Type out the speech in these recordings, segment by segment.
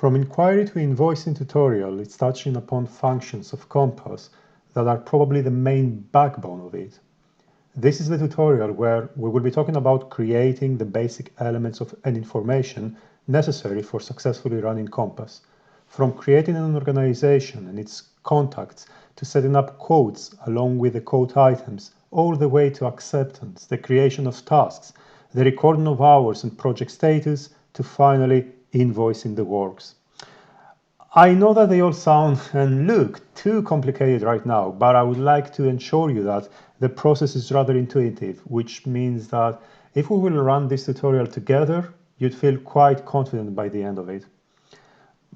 From inquiry to invoicing tutorial, it's touching upon functions of Kompass that are probably the main backbone of it. This is the tutorial where we will be talking about creating the basic elements of an information necessary for successfully running Kompass. From creating an organization and its contacts to setting up quotes along with the quote items, all the way to acceptance, the creation of tasks, the recording of hours and project status, to finally invoicing the works. I know that they all sound and look too complicated right now, but I would like to ensure you that the process is rather intuitive, which means that if we will run this tutorial together, you'd feel quite confident by the end of it.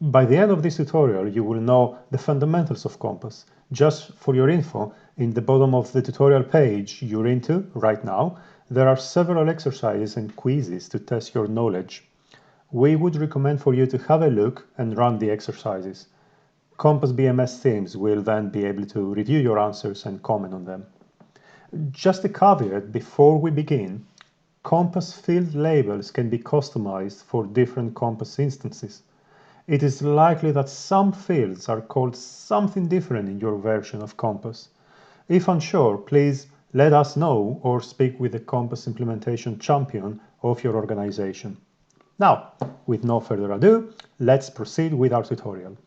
By the end of this tutorial, you will know the fundamentals of Kompass. Just for your info, in the bottom of the tutorial page you're into right now, there are several exercises and quizzes to test your knowledge. We would recommend for you to have a look and run the exercises. Kompass BMS teams will then be able to review your answers and comment on them. Just a caveat before we begin, Kompass field labels can be customized for different Kompass instances. It is likely that some fields are called something different in your version of Kompass. If unsure, please let us know or speak with the Kompass implementation champion of your organization. Now, with no further ado, let's proceed with our tutorial.